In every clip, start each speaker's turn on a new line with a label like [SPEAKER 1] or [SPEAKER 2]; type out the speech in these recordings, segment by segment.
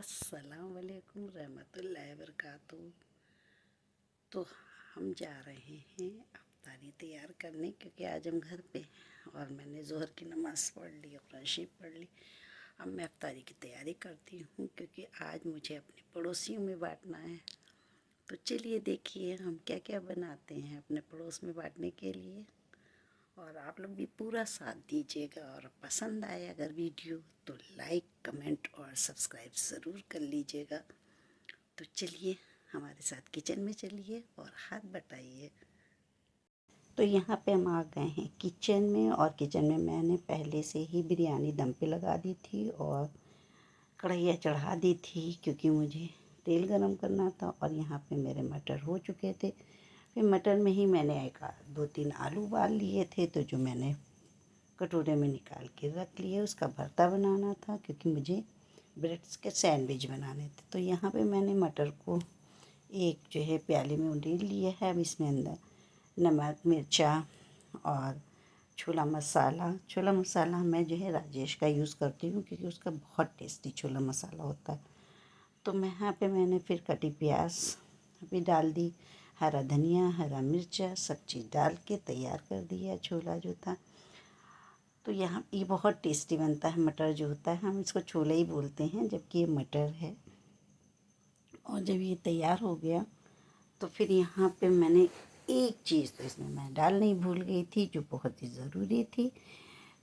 [SPEAKER 1] अस्सलाम वालेकुम रहमतुल्लाहि वबरकातुहू। तो हम जा रहे हैं अफ्तारी तैयार करने, क्योंकि आज हम घर पे हैं और मैंने ज़ोहर की नमाज़ पढ़ ली, कुरान शरीफ पढ़ ली। अब मैं अफ्तारी की तैयारी करती हूँ, क्योंकि आज मुझे अपने पड़ोसियों में बांटना है। तो चलिए देखिए हम क्या क्या बनाते हैं अपने पड़ोस में बांटने के लिए। और आप लोग भी पूरा साथ दीजिएगा, और पसंद आए अगर वीडियो तो लाइक कमेंट और सब्सक्राइब ज़रूर कर लीजिएगा। तो चलिए हमारे साथ किचन में चलिए और हाथ बटाइए। तो यहाँ पे हम आ गए हैं किचन में, और किचन में मैंने पहले से ही बिरयानी दम पे लगा दी थी और कढ़ैया चढ़ा दी थी, क्योंकि मुझे तेल गरम करना था। और यहाँ पे मेरे मटर हो चुके थे। फिर मटर में ही मैंने एक दो तीन आलू उबाल लिए थे, तो जो मैंने कटोरे में निकाल के रख लिए। उसका भरता बनाना था, क्योंकि मुझे ब्रेड्स के सैंडविच बनाने थे। तो यहाँ पे मैंने मटर को एक जो है प्याले में उंडेल लिया है। अब इसमें अंदर नमक मिर्चा और छोला मसाला मैं जो है राजेश का यूज़ करती हूँ, क्योंकि उसका बहुत टेस्टी छोला मसाला होता है। तो मैं यहाँ पे मैंने फिर कटी प्याज भी डाल दी, हरा धनिया हरा मिर्चा सब चीज़ डाल के तैयार कर दिया छोला जो था। तो यहाँ ये बहुत टेस्टी बनता है। मटर जो होता है हम इसको छोले ही बोलते हैं, जबकि ये मटर है। और जब ये तैयार हो गया तो फिर यहाँ पे मैंने एक चीज़ तो इसमें मैं डालना ही भूल गई थी, जो बहुत ही ज़रूरी थी।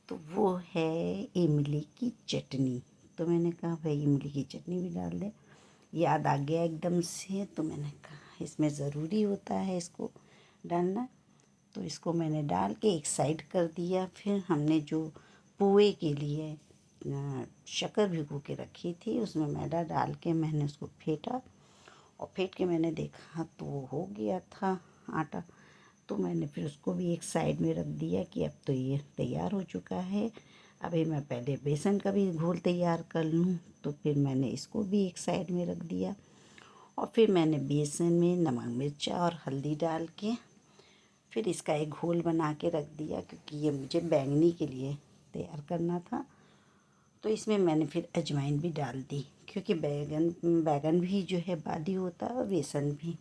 [SPEAKER 1] तो वो है इमली की चटनी। तो मैंने कहा भाई इमली की चटनी भी डाल दे, याद आ गया एकदम से। तो मैंने कहा इसमें ज़रूरी होता है इसको डालना। तो इसको मैंने डाल के एक साइड कर दिया। फिर हमने जो पोहे के लिए शक्कर भिगो के रखी थी, उसमें मैदा डाल के मैंने उसको फेंटा, और फेंट के मैंने देखा तो वो हो गया था आटा। तो मैंने फिर उसको भी एक साइड में रख दिया कि अब तो ये तैयार हो चुका है। अभी मैं पहले बेसन का भी घोल तैयार कर लूँ। तो फिर मैंने इसको भी एक साइड में रख दिया, और फिर मैंने बेसन में नमक मिर्चा और हल्दी डाल के फिर इसका एक घोल बना के रख दिया, क्योंकि ये मुझे बैंगनी के लिए तैयार करना था। तो इसमें मैंने फिर अजवाइन भी डाल दी, क्योंकि बैगन भी जो है बादी होता है और बेसन भी।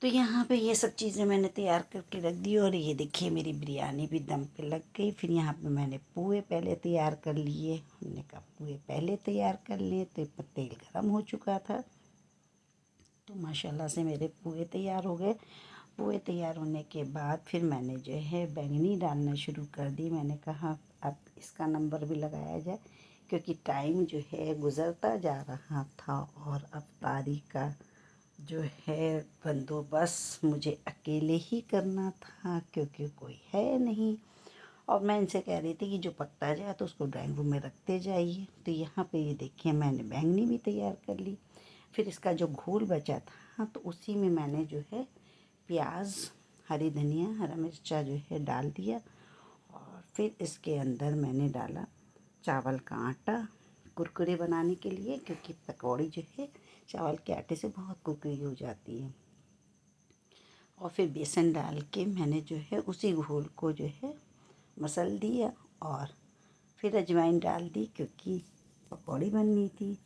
[SPEAKER 1] तो यहाँ पे ये सब चीज़ें मैंने तैयार करके रख दी, और ये देखिए मेरी बिरयानी भी दम पे लग गई। फिर यहाँ पे मैंने पोहे पहले तैयार कर लिए। हमने कहा पोहे पहले तैयार कर लिए, तो तेल गरम हो चुका था। तो माशाल्लाह से मेरे पोहे तैयार हो गए। पोहे तैयार होने के बाद फिर मैंने जो है बैंगनी डालना शुरू कर दी। मैंने कहा अब इसका नंबर भी लगाया जाए, क्योंकि टाइम जो है गुज़रता जा रहा था, और अफ्तारी का जो है बंदोबस्त मुझे अकेले ही करना था, क्योंकि कोई है नहीं। और मैं इनसे कह रही थी कि जो पकता जाए तो उसको ड्राइंग रूम में रखते जाइए। तो यहाँ पे ये देखिए मैंने बैंगनी भी तैयार कर ली। फिर इसका जो घोल बचा था तो उसी में मैंने जो है प्याज हरी धनिया हरा मिर्चा जो है डाल दिया, और फिर इसके अंदर मैंने डाला चावल का आटा कुरकुरे बनाने के लिए, क्योंकि पकौड़ी जो है चावल के आटे से बहुत कुरकुरी हो जाती है। और फिर बेसन डाल के मैंने जो है उसी घोल को जो है मसल दिया, और फिर अजवाइन डाल दी, क्योंकि पकौड़ी बननी थी।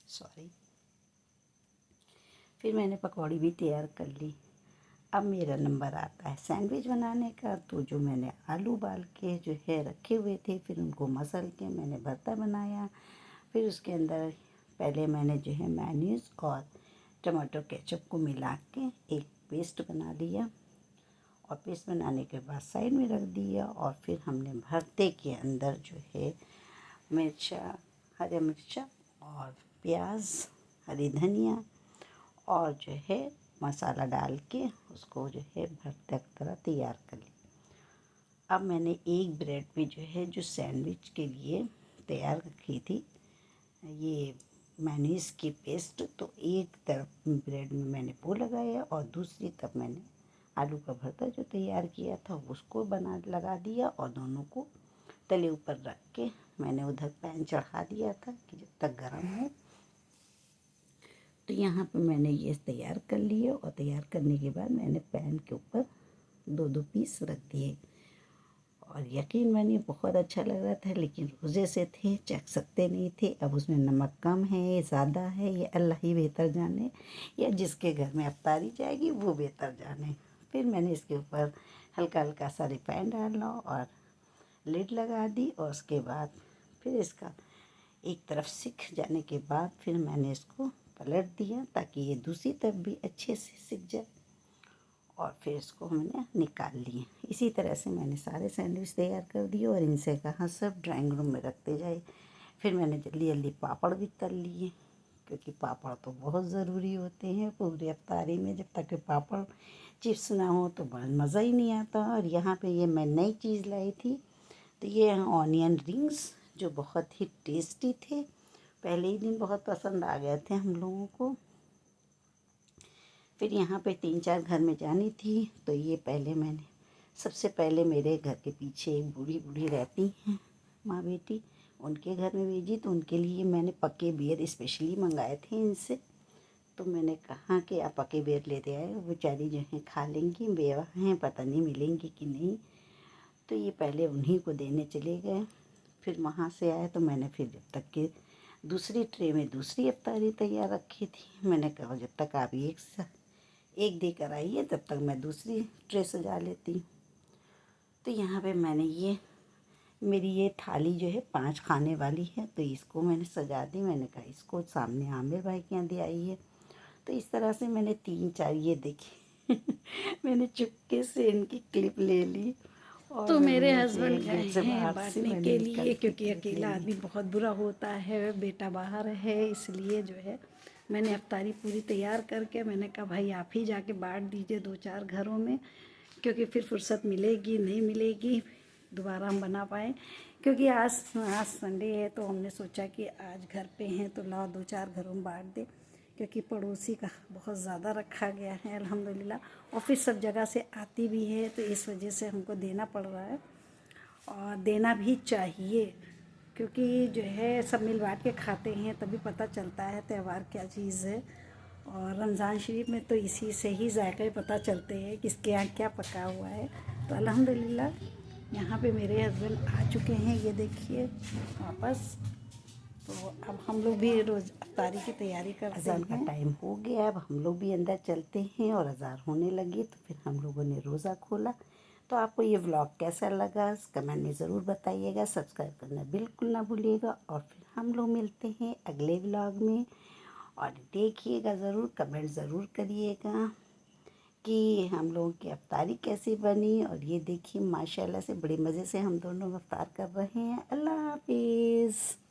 [SPEAKER 1] सॉरी। फिर मैंने पकौड़ी भी तैयार कर ली। अब मेरा नंबर आता है सैंडविच बनाने का। तो जो मैंने आलू उबाल के जो है रखे हुए थे, फिर उनको मसल के मैंने भरता बनाया। फिर उसके अंदर पहले मैंने जो है मेयोनीज और टमाटो केचप को मिला के एक पेस्ट बना लिया, और पेस्ट बनाने के बाद साइड में रख दिया। और फिर हमने भरते के अंदर जो है मिर्चा हरी मिर्चा और प्याज हरी धनिया और जो है मसाला डाल के उसको जो है भरते की तरह तैयार कर लिया। अब मैंने एक ब्रेड पे जो है जो सैंडविच के लिए तैयार रखी थी ये मेयोनीज की पेस्ट, तो एक तरफ ब्रेड में मैंने वो लगाया, और दूसरी तरफ मैंने आलू का भरता जो तैयार किया था उसको लगा दिया, और दोनों को तले ऊपर रख के मैंने उधर पैन चढ़ा दिया था कि जब तक गर्म हो। तो यहाँ पे मैंने ये तैयार कर लिए, और तैयार करने के बाद मैंने पैन के ऊपर दो दो पीस रख दिए, और यकीन मानिए बहुत अच्छा लग रहा था, लेकिन रोज़े से थे, चख सकते नहीं थे। अब उसमें नमक कम है, ज़्यादा है, ये अल्लाह ही बेहतर जाने, या जिसके घर में अफ्तारी जाएगी वो बेहतर जाने। फिर मैंने इसके ऊपर हल्का हल्का सा रिफाइंड डाला और लिड लगा दी, और उसके बाद फिर इसका एक तरफ सिक जाने के बाद फिर मैंने इसको पलट दिया ताकि ये दूसरी तरफ भी अच्छे से सिक जाए, और फिर इसको हमने निकाल लिए। इसी तरह से मैंने सारे सैंडविच तैयार कर दिए और इनसे कहा सब ड्राइंग रूम में रखते जाए। फिर मैंने जल्दी जल्दी पापड़ भी तल लिए, क्योंकि पापड़ तो बहुत ज़रूरी होते हैं पूरे अफ्तारी में। जब तक पापड़ चिप्स ना हो तो बड़ा मज़ा ही नहीं आता। और यहाँ पे ये मैं नई चीज़ लाई थी, तो ये ऑनियन रिंग्स, जो बहुत ही टेस्टी थे। पहले ही दिन बहुत पसंद आ गए थे हम लोगों को। फिर यहाँ पे 3-4 घर में जानी थी, तो ये सबसे पहले मेरे घर के पीछे एक बूढ़ी बूढ़ी रहती हैं, माँ बेटी, उनके घर में भेजी। तो उनके लिए मैंने पके बेर स्पेशली मंगाए थे इनसे। तो मैंने कहा कि आप पके बेर लेते आए, वो बेचारी जो हैं खा लेंगी, बेवा हैं, पता नहीं मिलेंगी कि नहीं। तो ये पहले उन्हीं को देने चले गए। फिर वहाँ से आए तो मैंने फिर जब तक कि दूसरी ट्रे में दूसरी अफ्तारी तैयार रखी थी, मैंने कहा जब तक आप एक देकर आइए तब तक मैं दूसरी ट्रे सजा लेती हूँ। तो यहाँ पे मेरी ये थाली जो है 5 खाने वाली है, तो इसको मैंने सजा दी। मैंने कहा इसको सामने आमिर भाई के यहाँ दे आई है। तो इस तरह से मैंने 3-4, ये देखी मैंने चुपके से इनकी क्लिप ले ली, और
[SPEAKER 2] तो मेरे
[SPEAKER 1] उनमें से
[SPEAKER 2] हस्बैंड
[SPEAKER 1] एक
[SPEAKER 2] गए
[SPEAKER 1] गेट से
[SPEAKER 2] हैं
[SPEAKER 1] बाहर से
[SPEAKER 2] बांटने
[SPEAKER 1] मैंने
[SPEAKER 2] के
[SPEAKER 1] निकल
[SPEAKER 2] लिए,
[SPEAKER 1] के
[SPEAKER 2] क्योंकि
[SPEAKER 1] क्लिप ले
[SPEAKER 2] अकेला
[SPEAKER 1] ली।
[SPEAKER 2] आदमी बहुत बुरा होता है, बेटा बाहर है, इसलिए जो है मैंने अफ्तारी पूरी तैयार करके मैंने कहा भाई आप ही जाके बांट दीजिए 2-4 घरों में, क्योंकि फिर फुर्सत मिलेगी नहीं मिलेगी दोबारा हम बना पाएँ। क्योंकि आज संडे है, तो हमने सोचा कि आज घर पे हैं तो लाओ 2-4 घरों में बांट दे, क्योंकि पड़ोसी का बहुत ज़्यादा रखा गया है अल्हम्दुलिल्लाह। और फिर सब जगह से आती भी है, तो इस वजह से हमको देना पड़ रहा है, और देना भी चाहिए, क्योंकि जो है सब मिल बांट के खाते हैं तभी पता चलता है त्यौहार क्या चीज़ है। और रमज़ान शरीफ में तो इसी से ही जायके पता चलते हैं किसके यहाँ क्या पका हुआ है। तो अल्हम्दुलिल्लाह यहाँ पे मेरे हस्बैंड आ चुके हैं, ये देखिए वापस। तो अब हम लोग भी रोज़ अफ्तारी की तैयारी करते
[SPEAKER 1] अज़ान का
[SPEAKER 2] हैं।
[SPEAKER 1] टाइम हो गया, अब हम लोग भी अंदर चलते हैं, और अज़ान होने लगी तो फिर हम लोगों ने रोज़ा खोला। तो आपको ये व्लॉग कैसा लगा कमेंट में ज़रूर बताइएगा, सब्सक्राइब करना बिल्कुल ना भूलिएगा। और फिर हम लोग मिलते हैं अगले व्लॉग में, और देखिएगा ज़रूर, कमेंट ज़रूर करिएगा कि हम लोगों की अफ्तारी कैसी बनी। और ये देखिए माशाल्लाह से बड़े मज़े से हम दोनों अफ्तार कर रहे हैं। अल्लाह हाफिज़।